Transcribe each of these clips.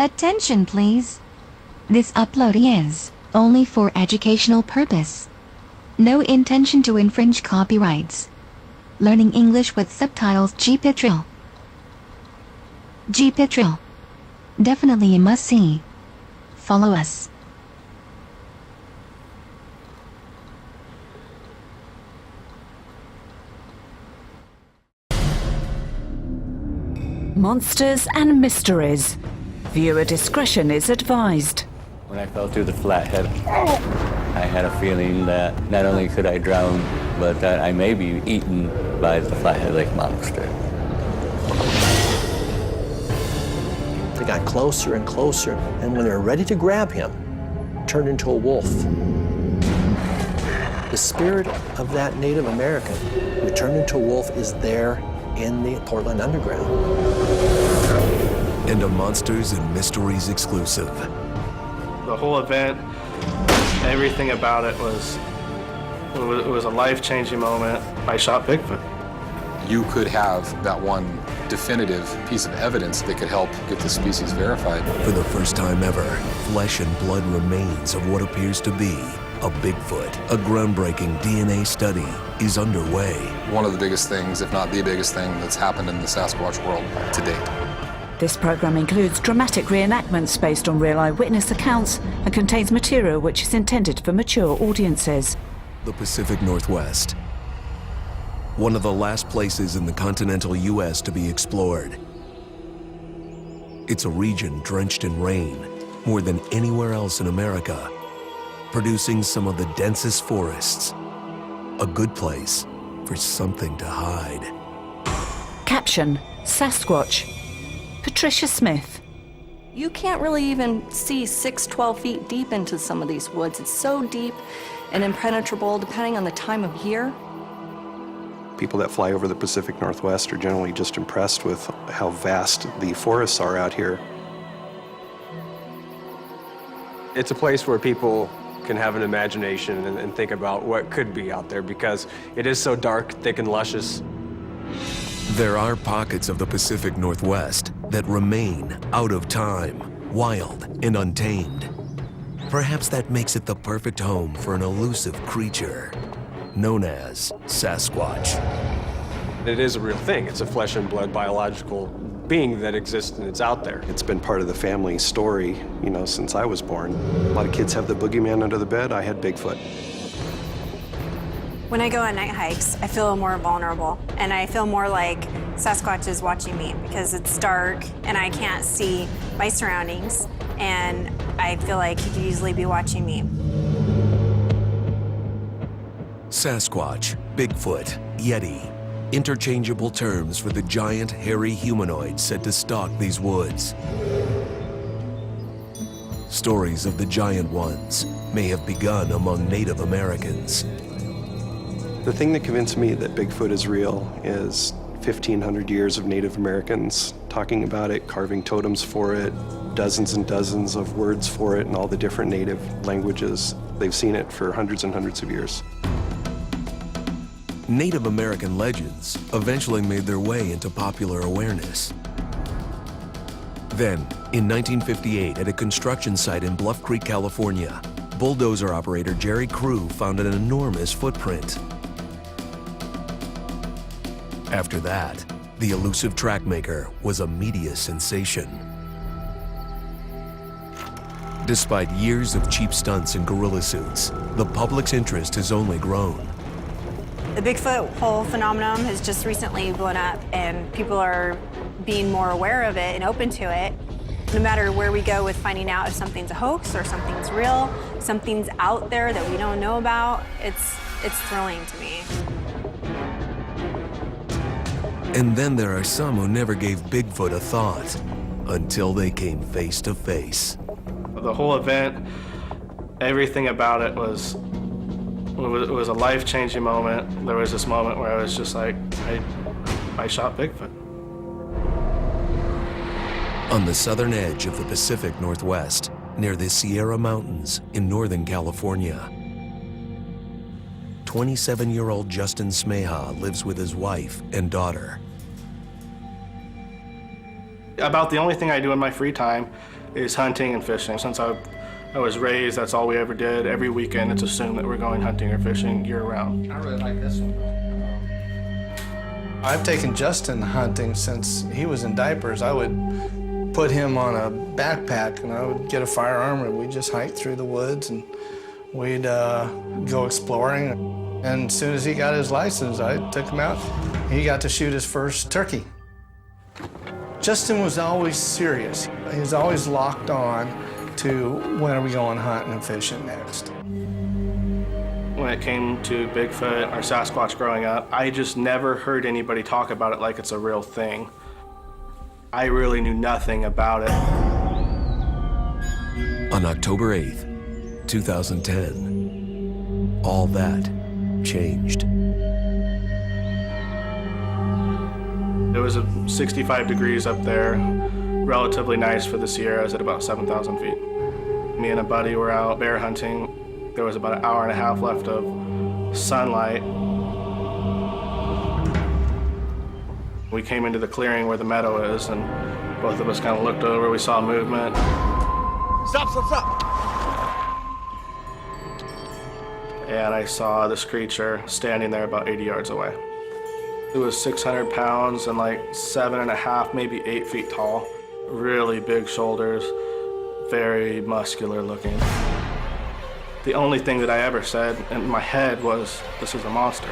Attention please. This upload is only for educational purpose. No intention to infringe copyrights. Learning English with subtitles. GPITRAL. GPITRAL. Definitely a must-see. Follow us. Monsters and mysteries. Viewer discretion is advised. When I fell through the flathead, I had a feeling that not only could I drown, but that I may be eaten by the Flathead Lake monster. They got closer and closer, and when they were ready to grab him, turned into a wolf. The spirit of that Native American who turned into a wolf is there in the Portland Underground. And a Monsters and Mysteries exclusive. The whole event, everything about it was a life-changing moment. I shot Bigfoot. You could have that one definitive piece of evidence that could help get the species verified. For the first time ever, flesh and blood remains of what appears to be a Bigfoot. A groundbreaking DNA study is underway. One of the biggest things, if not the biggest thing, that's happened in the Sasquatch world to date. This program includes dramatic reenactments based on real eyewitness accounts and contains material which is intended for mature audiences. The Pacific Northwest. One of the last places in the continental U.S. to be explored. It's a region drenched in rain, more than anywhere else in America, producing some of the densest forests. A good place for something to hide. Caption: Sasquatch. Patricia Smith. You can't really even see 12 feet deep into some of these woods. It's so deep and impenetrable depending on the time of year. People that fly over the Pacific Northwest are generally just impressed with how vast the forests are out here. It's a place where people can have an imagination and think about what could be out there because it is so dark, thick, and luscious. There are pockets of the Pacific Northwest that remain out of time, wild and untamed. Perhaps that makes it the perfect home for an elusive creature known as Sasquatch. It is a real thing. It's a flesh and blood biological being that exists and it's out there. It's been part of the family story, since I was born. A lot of kids have the boogeyman under the bed. I had Bigfoot. When I go on night hikes, I feel more vulnerable, and I feel more like Sasquatch is watching me because it's dark and I can't see my surroundings, and I feel like he could easily be watching me. Sasquatch, Bigfoot, Yeti, interchangeable terms for the giant, hairy humanoid said to stalk these woods. Stories of the giant ones may have begun among Native Americans. The thing that convinced me that Bigfoot is real is 1,500 years of Native Americans talking about it, carving totems for it, dozens and dozens of words for it in all the different Native languages. They've seen it for hundreds and hundreds of years. Native American legends eventually made their way into popular awareness. Then, in 1958, at a construction site in Bluff Creek, California, bulldozer operator Jerry Crew found an enormous footprint. After that, the elusive track maker was a media sensation. Despite years of cheap stunts and gorilla suits, the public's interest has only grown. The Bigfoot whole phenomenon has just recently blown up, and people are being more aware of it and open to it. No matter where we go with finding out if something's a hoax or something's real, something's out there that we don't know about, it's thrilling to me. And then there are some who never gave Bigfoot a thought until they came face to face. The whole event, everything about it was a life-changing moment. There was this moment where I was just like, I shot Bigfoot. On the southern edge of the Pacific Northwest, near the Sierra Mountains in Northern California, 27-year-old Justin Smeha lives with his wife and daughter. About the only thing I do in my free time is hunting and fishing. Since I was raised, that's all we ever did. Every weekend, it's assumed that we're going hunting or fishing year-round. I really like this one. I've taken Justin hunting since he was in diapers. I would put him on a backpack and I would get a firearm and we'd just hike through the woods and we'd go exploring. And as soon as he got his license, I took him out. He got to shoot his first turkey. Justin was always serious. He was always locked on to when are we going hunting and fishing next. When it came to Bigfoot or Sasquatch growing up, I just never heard anybody talk about it like it's a real thing. I really knew nothing about it. On October 8th, 2010, all that changed. It was 65 degrees up there, relatively nice for the Sierras at about 7,000 feet. Me and a buddy were out bear hunting. There was about an hour and a half left of sunlight. We came into the clearing where the meadow is, and both of us kind of looked over. We saw movement. Stop, stop, stop! And I saw this creature standing there about 80 yards away. It was 600 pounds and like 7.5, maybe 8 feet tall. Really big shoulders, very muscular looking. The only thing that I ever said in my head was, this is a monster.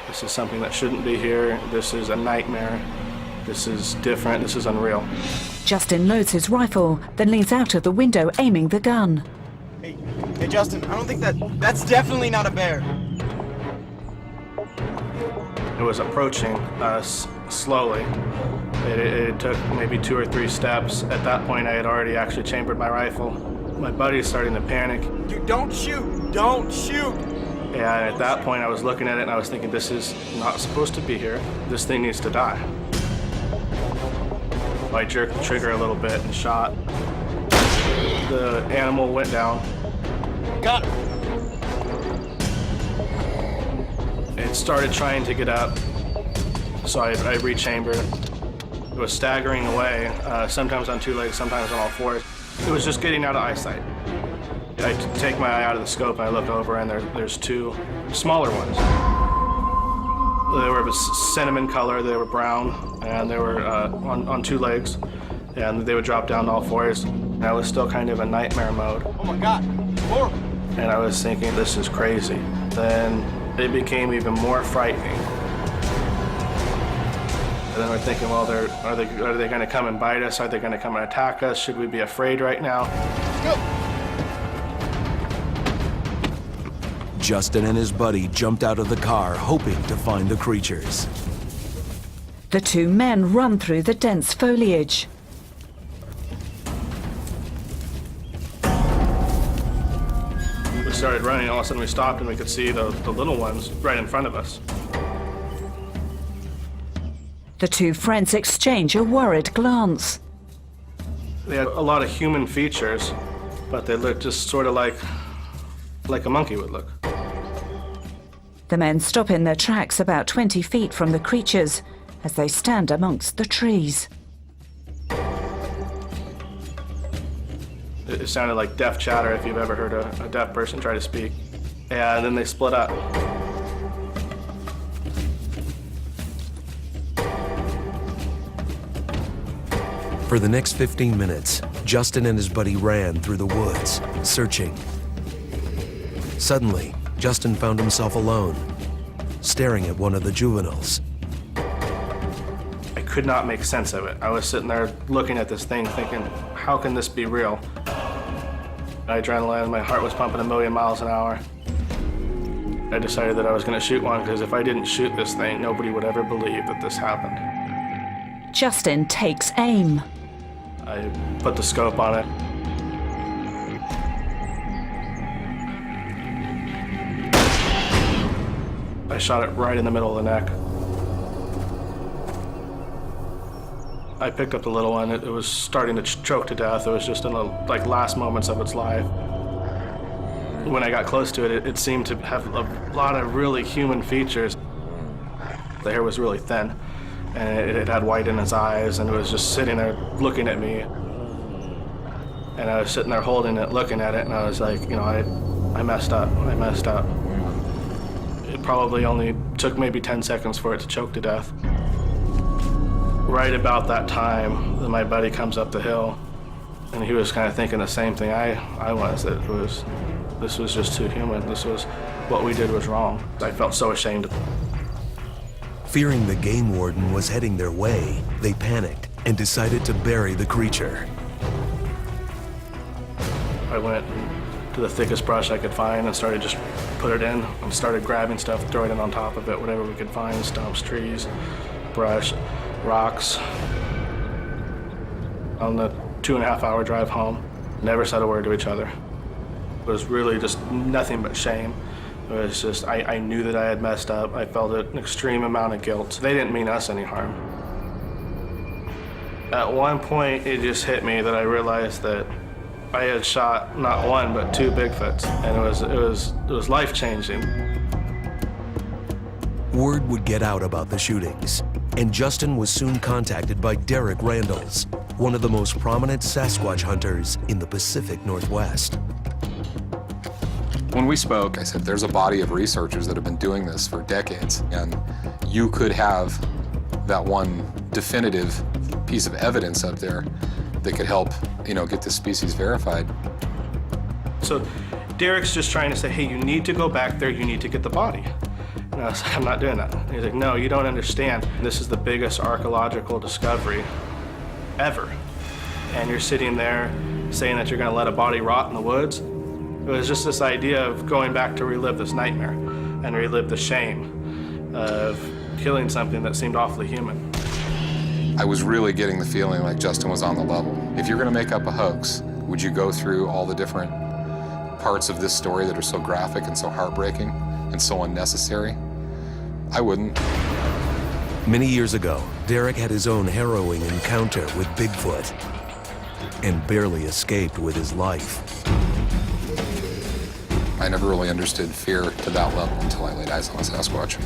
This is something that shouldn't be here. This is a nightmare. This is different. This is unreal. Justin loads his rifle, then leans out of the window, aiming the gun. Hey, Justin, I don't think that's definitely not a bear. It was approaching us slowly. It took maybe 2 or 3 steps. At that point, I had already actually chambered my rifle. My buddy's starting to panic. Dude, don't shoot! Don't shoot! And at that point, I was looking at it and I was thinking, this is not supposed to be here. This thing needs to die. I jerked the trigger a little bit and shot. The animal went down. Got it! It started trying to get up, so I rechambered. It was staggering away, sometimes on 2 legs, sometimes on all 4s. It was just getting out of eyesight. I take my eye out of the scope and I look over and there's 2 smaller ones. They were of a cinnamon color, they were brown, and they were on 2 legs, and they would drop down to all 4s. And I was still kind of in nightmare mode. Oh my God, horrible. And I was thinking, this is crazy. Then it became even more frightening. And then we're thinking, well, are they going to come and bite us? Are they going to come and attack us? Should we be afraid right now? Go. Justin and his buddy jumped out of the car, hoping to find the creatures. The 2 men run through the dense foliage. We started running, all of a sudden we stopped and we could see the little ones right in front of us. The 2 friends exchange a worried glance. They had a lot of human features, but they looked just sort of like a monkey would look. The men stop in their tracks about 20 feet from the creatures as they stand amongst the trees. It sounded like deaf chatter if you've ever heard a deaf person try to speak. And then they split up. For the next 15 minutes, Justin and his buddy ran through the woods, searching. Suddenly, Justin found himself alone, staring at one of the juveniles. I could not make sense of it. I was sitting there looking at this thing thinking, how can this be real? Adrenaline, my heart was pumping 1,000,000 miles an hour. I decided that I was going to shoot one because if I didn't shoot this thing, nobody would ever believe that this happened. Justin takes aim. I put the scope on it. I shot it right in the middle of the neck. I picked up the little one. It was starting to choke to death. It was just in the last moments of its life. When I got close to it, it seemed to have a lot of really human features. The hair was really thin, and it had white in its eyes, and it was just sitting there looking at me. And I was sitting there holding it, looking at it, and I was like, you know, I messed up. I messed up. It probably only took maybe 10 seconds for it to choke to death. Right about that time, my buddy comes up the hill, and he was kind of thinking the same thing I was, that this was just too human. This was, what we did was wrong. I felt so ashamed. Fearing the game warden was heading their way, they panicked and decided to bury the creature. I went to the thickest brush I could find and started just put it in and started grabbing stuff, throwing it on top of it, whatever we could find, stumps, trees, brush, rocks. On the 2.5-hour drive home, never said a word to each other. It was really just nothing but shame. It was just, I knew that I had messed up. I felt an extreme amount of guilt. They didn't mean us any harm. At one point, it just hit me that I realized that I had shot not one, but 2 Bigfoots, and it was life-changing. Word would get out about the shootings, and Justin was soon contacted by Derek Randalls, one of the most prominent Sasquatch hunters in the Pacific Northwest. When we spoke, I said, there's a body of researchers that have been doing this for decades, and you could have that one definitive piece of evidence up there that could help, you know, get this species verified. So Derek's just trying to say, hey, you need to go back there, you need to get the body. And I was like, I'm not doing that. And he's like, no, you don't understand. This is the biggest archaeological discovery ever. And you're sitting there saying that you're gonna let a body rot in the woods. It was just this idea of going back to relive this nightmare and relive the shame of killing something that seemed awfully human. I was really getting the feeling like Justin was on the level. If you're gonna make up a hoax, would you go through all the different parts of this story that are so graphic and so heartbreaking and so unnecessary? I wouldn't. Many years ago, Derek had his own harrowing encounter with Bigfoot and barely escaped with his life. I never really understood fear to that level until I laid eyes on a Sasquatch.